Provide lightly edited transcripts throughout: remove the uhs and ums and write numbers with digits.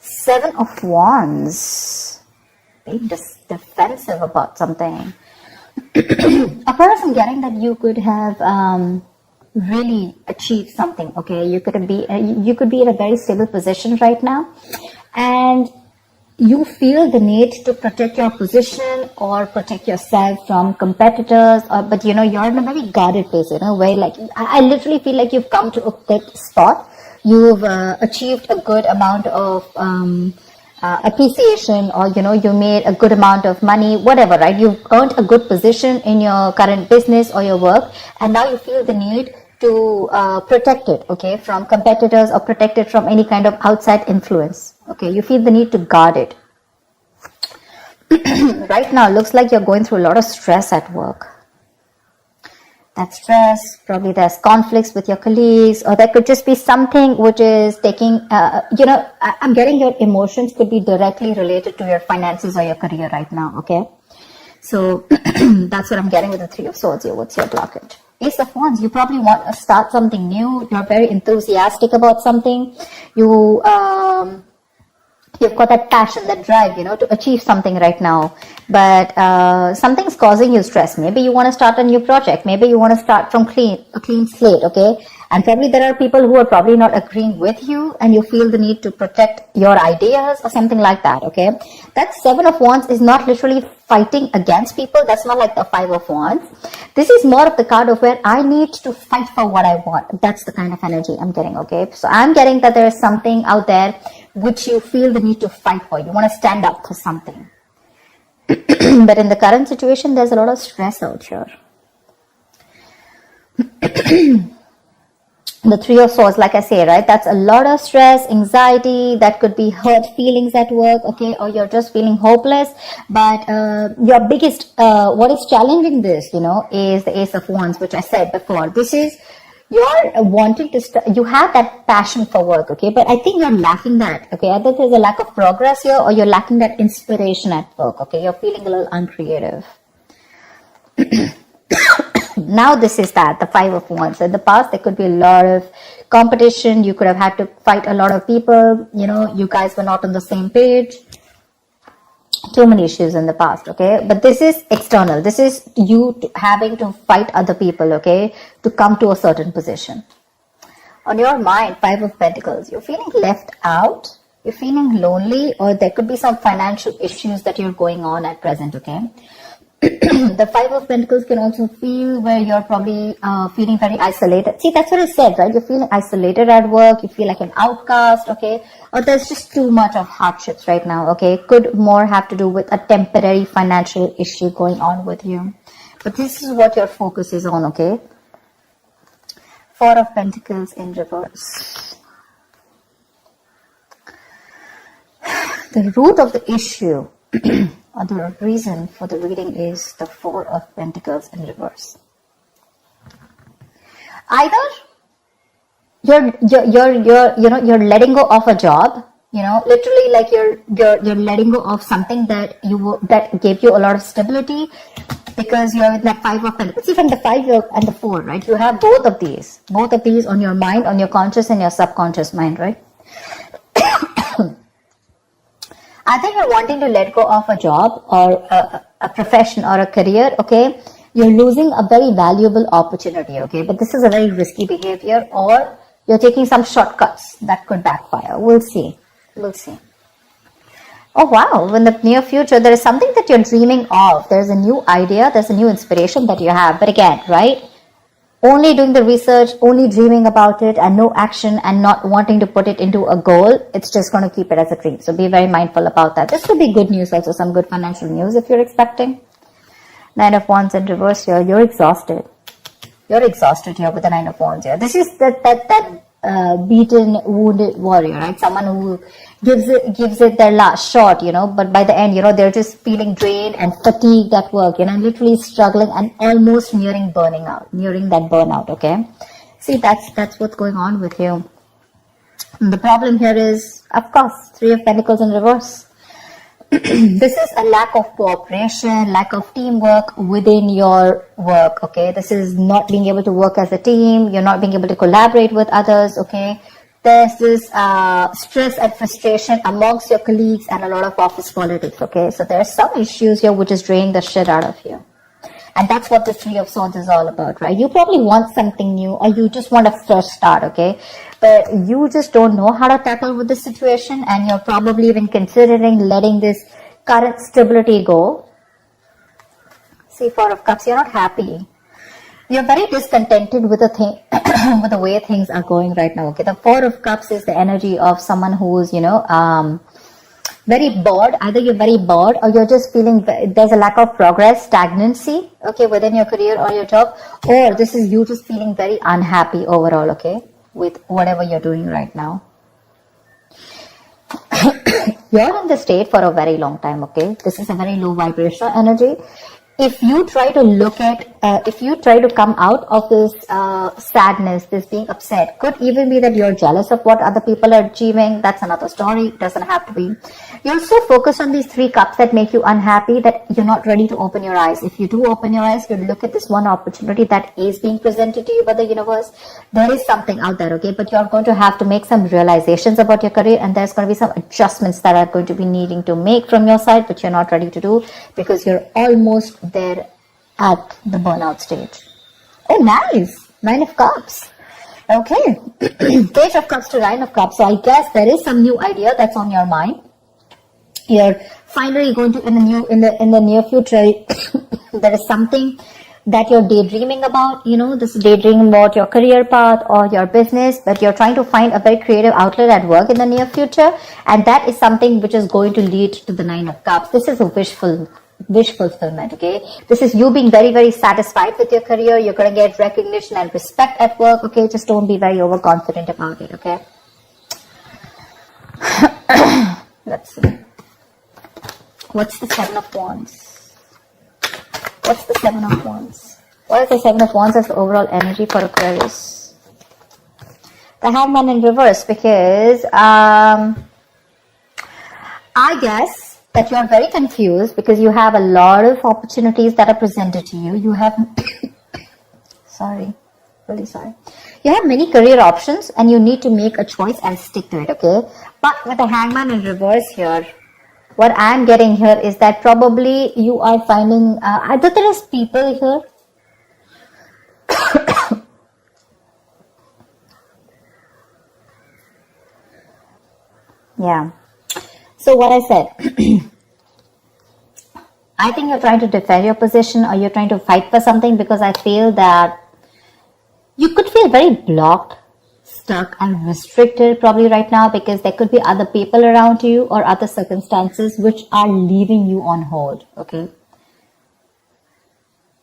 Seven of Wands. Being defensive about something. Aquarius, I'm getting that you could have really achieved something. Okay, you could be in a very stable position right now, and you feel the need to protect your position or protect yourself from competitors, but you're in a very guarded place, where like I literally feel like you've come to a good spot. You've achieved a good amount of appreciation, or you made a good amount of money, whatever, right? You've earned a good position in your current business or your work, and now you feel the need to protect it, okay, from competitors, or protect it from any kind of outside influence. Okay, you feel the need to guard it. Right now, looks like you're going through a lot of stress at work. That stress, probably there's conflicts with your colleagues, or there could just be something which is taking, I'm getting your emotions could be directly related to your finances or your career right now, okay? So that's what I'm getting with the Three of Swords here. What's your blockage? Ace of Wands, you probably want to start something new. You're very enthusiastic about something. You've got that passion, that drive, to achieve something right now. But something's causing you stress. Maybe you want to start a new project. Maybe you want to start from a clean slate, okay? And probably there are people who are probably not agreeing with you, and you feel the need to protect your ideas or something like that, okay? That Seven of Wands is not literally fighting against people. That's not like the Five of Wands. This is more of the card of where I need to fight for what I want. That's the kind of energy I'm getting, okay? So I'm getting that there is something out there which you feel the need to fight for. You want to stand up for something. But in the current situation, there's a lot of stress out here. The Three of Swords, like I say, right? That's a lot of stress, anxiety, that could be hurt feelings at work, okay? Or you're just feeling hopeless. But your biggest, what is challenging this, is the Ace of Wands, which I said before. This is, you're wanting to, you have that passion for work, okay? But I think you're lacking that, okay? Either there's a lack of progress here, or you're lacking that inspiration at work, okay? You're feeling a little uncreative. Now this is that, the Five of Wands. In the past, there could be a lot of competition. You could have had to fight a lot of people. You guys were not on the same page. Too many issues in the past, okay? But this is external. This is you having to fight other people, okay, to come to a certain position. On your mind, Five of Pentacles, you're feeling left out. You're feeling lonely, or there could be some financial issues that you're going on at present, okay? The Five of Pentacles can also feel where you're probably feeling very isolated. See, that's what I said, right? You're feeling isolated at work. You feel like an outcast, okay? Or there's just too much of hardships right now, okay? Could more have to do with a temporary financial issue going on with you. But this is what your focus is on, okay? Four of Pentacles in reverse. The root of the issue or the reason for the reading is the Four of Pentacles in reverse. Either you're letting go of a job, literally like you're letting go of something that that gave you a lot of stability, because you're in that Five of Pentacles. See, from the Five and the Four, right? You have both of these on your mind, on your conscious and your subconscious mind, right? Either you're wanting to let go of a job or a profession or a career, okay? You're losing a very valuable opportunity, okay? But this is a very risky behavior, or you're taking some shortcuts that could backfire. We'll see. Oh, wow. In the near future, there is something that you're dreaming of. There's a new idea. There's a new inspiration that you have. But again, right? Only doing the research, only dreaming about it, and no action, and not wanting to put it into a goal, it's just going to keep it as a dream. So be very mindful about that. This could be good news also, some good financial news if you're expecting. Nine of Wands in reverse here. You're exhausted. You're exhausted here with the Nine of Wands here. This is that beaten, wounded warrior, right? Someone who gives it their last shot, but by the end, they're just feeling drained and fatigued at work, literally struggling and almost nearing that burnout, okay? See, that's what's going on with you. And the problem here is, of course, Three of Pentacles in reverse. This is a lack of cooperation, lack of teamwork within your work, okay? This is not being able to work as a team. You're not being able to collaborate with others, okay? there's this stress and frustration amongst your colleagues and a lot of office politics, okay? So there's some issues here which is draining the shit out of you. And that's what the Three of Swords is all about, right? You probably want something new, or you just want a fresh start, okay? But you just don't know how to tackle with the situation, and you're probably even considering letting this current stability go. See, Four of Cups, you're not happy. You're very discontented with the thing, with the way things are going right now, okay? The Four of Cups is the energy of someone who's, very bored. Either you're very bored, or you're just feeling there's a lack of progress, stagnancy, okay, within your career or your job, or this is you just feeling very unhappy overall, okay, with whatever you're doing right now. You're in the state for a very long time, okay? This is a very low vibrational energy. If you try to look at, if you try to come out of this sadness, this being upset, could even be that you're jealous of what other people are achieving. That's another story. It doesn't have to be. You're so focused on these three cups that make you unhappy that you're not ready to open your eyes. If you do open your eyes, you look at this one opportunity that is being presented to you by the universe. There is something out there, okay? But you're going to have to make some realizations about your career, and there's going to be some adjustments that are going to be needing to make from your side, but you're not ready to do because you're almost there at the burnout stage. Oh, nice. Nine of Cups. Okay. Page of Cups to Nine of Cups. So I guess there is some new idea that's on your mind. You're finally going to in the near future. There is something that you're daydreaming about. This is daydreaming about your career path or your business, but you're trying to find a very creative outlet at work in the near future, and that is something which is going to lead to the Nine of Cups. This is a wish fulfillment, okay? This is you being very, very satisfied with your career. You're going to get recognition and respect at work, okay? Just don't be very overconfident about it, okay? Let's see. What's the Seven of Wands? What's the Seven of Wands? What is the Seven of Wands as the overall energy for Aquarius? The Hangman in reverse, because I guess that you are very confused because you have a lot of opportunities that are presented to you. You have, really sorry. You have many career options and you need to make a choice and stick to it, okay? But with the Hangman in reverse here, what I'm getting here is that probably you are finding, either there is people here. Yeah. So what I said, I think you're trying to defend your position or you're trying to fight for something, because I feel that you could feel very blocked, stuck and restricted probably right now, because there could be other people around you or other circumstances which are leaving you on hold, okay?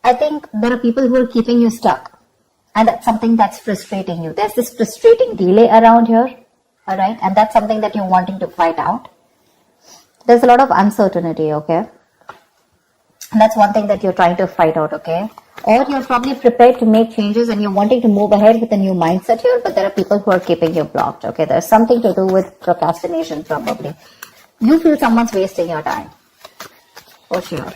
I think there are people who are keeping you stuck, and that's something that's frustrating you. There's this frustrating delay around here, all right? And that's something that you're wanting to fight out. There's a lot of uncertainty, okay? And that's one thing that you're trying to fight out, okay? Or you're probably prepared to make changes and you're wanting to move ahead with a new mindset here, but there are people who are keeping you blocked, okay? There's something to do with procrastination, probably. You feel someone's wasting your time, for sure.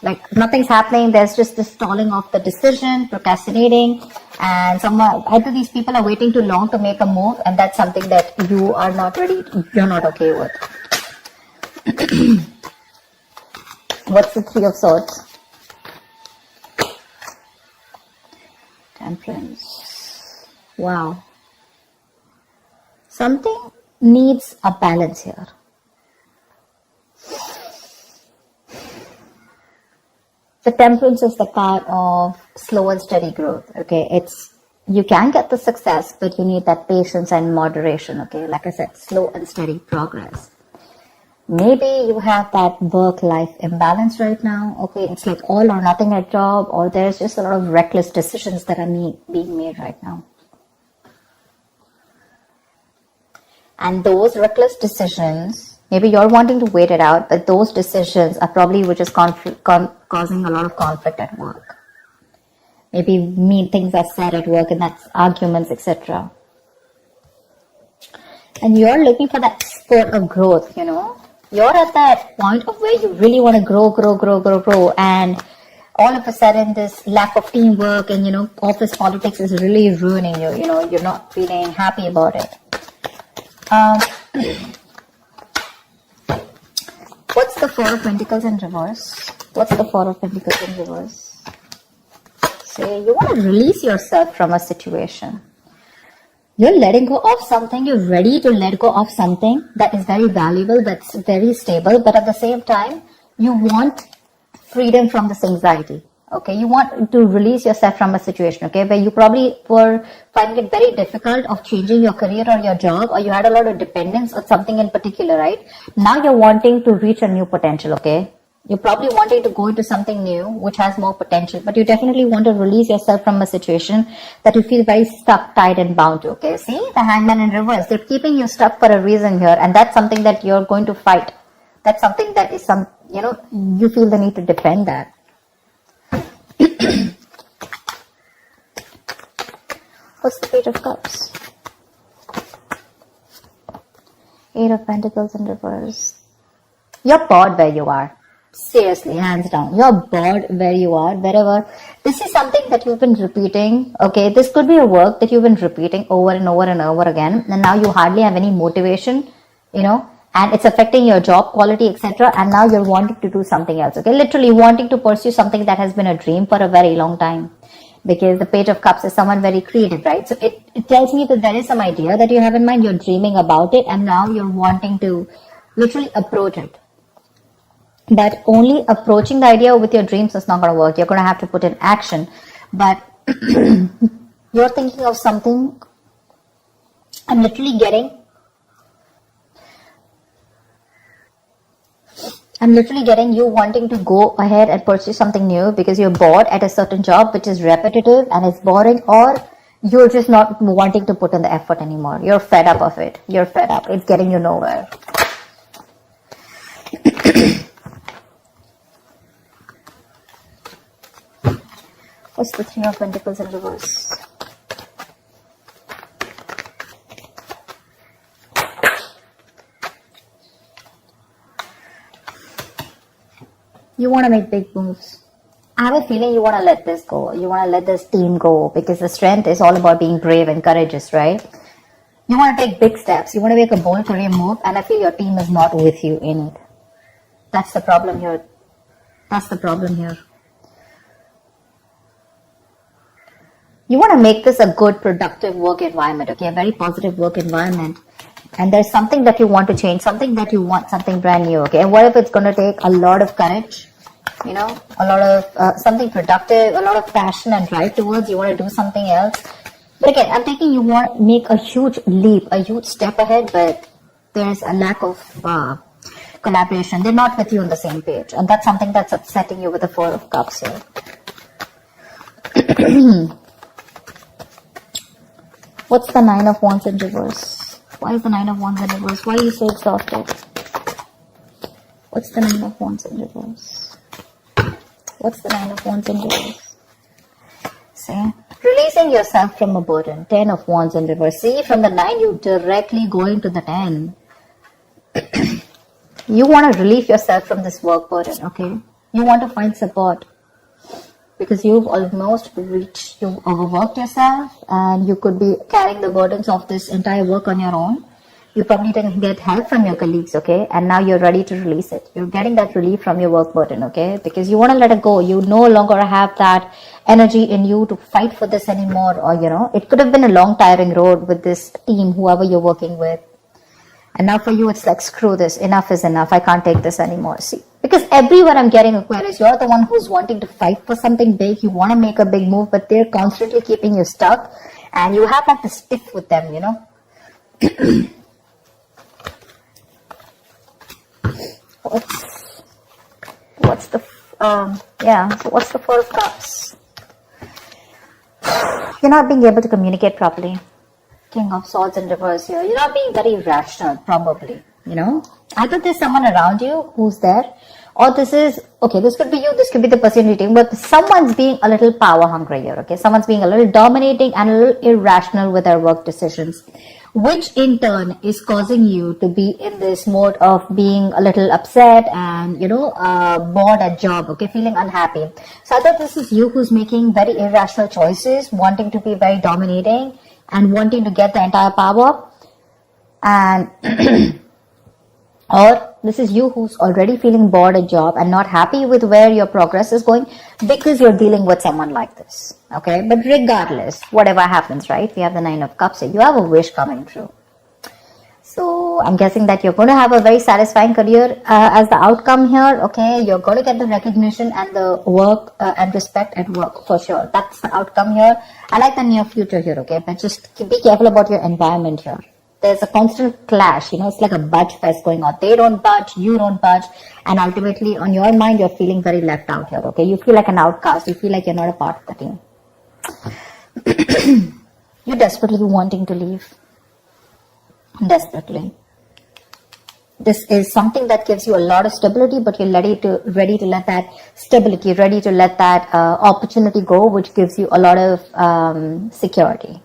Like nothing's happening, there's just this stalling of the decision, procrastinating, and either these people are waiting too long to make a move, and that's something that you are not ready, you're not okay with. What's the Three of Swords? Temperance. Wow. Something needs a balance here. The Temperance is the card of slow and steady growth, okay? You can get the success, but you need that patience and moderation, okay? Like I said, slow and steady progress. Maybe you have that work-life imbalance right now, okay? It's like all or nothing at job, or there's just a lot of reckless decisions that are being made right now. And those reckless decisions, maybe you're wanting to wait it out, but those decisions are probably which is causing a lot of conflict at work. Maybe mean things are said at work and that's arguments, etc. And you're looking for that spurt of growth, You're at that point of where you really want to grow. And all of a sudden this lack of teamwork and, office politics is really ruining you. You're not feeling happy about it. Um, what's the Four of Pentacles in reverse? What's the Four of Pentacles in reverse? Say you want to release yourself from a situation. You're letting go of something. You're ready to let go of something that is very valuable, that's very stable. But at the same time, you want freedom from this anxiety. Okay, you want to release yourself from a situation, okay, where you probably were finding it very difficult of changing your career or your job, or you had a lot of dependence on something in particular, right? Now you're wanting to reach a new potential, okay? You're probably wanting to go into something new, which has more potential, but you definitely want to release yourself from a situation that you feel very stuck, tied, and bound to, okay? See, the Hangman in reverse, they're keeping you stuck for a reason here, and that's something that you're going to fight. That's something that is you feel the need to defend that. What's the Page of Cups? Eight of Pentacles in reverse. You're bored where you are. Seriously, hands down. You're bored where you are, wherever. This is something that you've been repeating. Okay, this could be a work that you've been repeating over and over and over again. And now you hardly have any motivation, and it's affecting your job quality, etc. And now you're wanting to do something else. Okay, literally wanting to pursue something that has been a dream for a very long time. Because the Page of Cups is someone very creative, right? So it tells me that there is some idea that you have in mind, you're dreaming about it, and now you're wanting to literally approach it. But only approaching the idea with your dreams is not going to work. You're going to have to put in action. But you're thinking of something. I'm literally getting you wanting to go ahead and pursue something new because you're bored at a certain job which is repetitive and it's boring, or you're just not wanting to put in the effort anymore. You're fed up of it. You're fed up. It's getting you nowhere. What's the Three of Pentacles in reverse? You want to make big moves. I have a feeling you want to let this go. You want to let this team go because the strength is all about being brave and courageous, right? You want to take big steps. You want to make a bold career move, and I feel your team is not with you in it. That's the problem here. You want to make this a good, productive work environment, okay? A very positive work environment. And there's something that you want to change, something that you want, something brand new, okay? And what if it's going to take a lot of courage, a lot of something productive, a lot of passion and drive towards, you want to do something else. But again, I'm thinking you want to make a huge leap, a huge step ahead, but there's a lack of collaboration. They're not with you on the same page. And that's something that's upsetting you with the Four of Cups here. What's the Nine of Wands in reverse? Why is the Nine of Wands in reverse? Why are you so exhausted? What's the Nine of Wands in reverse? What's the Nine of Wands in reverse? See? Releasing yourself from a burden. 10 of Wands in reverse. See, from the 9, you directly going to the 10. You want to relieve yourself from this work burden, okay? You want to find support. Because you've almost you've overworked yourself, and you could be carrying the burdens of this entire work on your own. You probably didn't get help from your colleagues, okay? And now you're ready to release it. You're getting that relief from your work burden, okay? Because you want to let it go. You no longer have that energy in you to fight for this anymore. Or, it could have been a long, tiring road with this team, whoever you're working with. And now for you, it's like, screw this. Enough is enough. I can't take this anymore. See, because everywhere I'm getting, Aquarius, you're the one who's wanting to fight for something big. You want to make a big move, but they're constantly keeping you stuck. And you have like to stick with them, What's the Four of Cups? You're not being able to communicate properly. King of Swords in reverse here. You're not being very rational, probably. Either there's someone around you who's there, or this could be you, this could be the person you're dating, but someone's being a little power hungry here, okay? Someone's being a little dominating and a little irrational with their work decisions, which in turn is causing you to be in this mode of being a little upset and, bored at job, okay? Feeling unhappy. So either this is you who's making very irrational choices, wanting to be very dominating, and wanting to get the entire power, And or this is you who's already feeling bored at job and not happy with where your progress is going because you're dealing with someone like this. Okay, but regardless, whatever happens, right? We have the 9 of Cups here. You have a wish coming true. So I'm guessing that you're going to have a very satisfying career as the outcome here. Okay, you're going to get the recognition and the work and respect at work for sure. That's the outcome here. I like the near future here. Okay, but just be careful about your environment here. There's a constant clash, it's like a budge fest going on. They don't budge, you don't budge, and ultimately on your mind you're feeling very left out here. Okay, you feel like an outcast, you feel like you're not a part of the team. You're desperately wanting to leave. Desperately. This is something that gives you a lot of stability, but you're ready to let that stability, ready to let that opportunity go, which gives you a lot of security.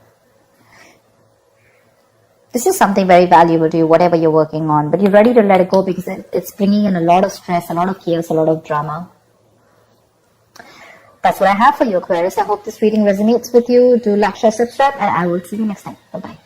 This is something very valuable to you, whatever you're working on, but you're ready to let it go because it's bringing in a lot of stress, a lot of chaos, a lot of drama. That's what I have for you, Aquarius. I hope this reading resonates with you. Do like, share, subscribe, and I will see you next time. Bye-bye.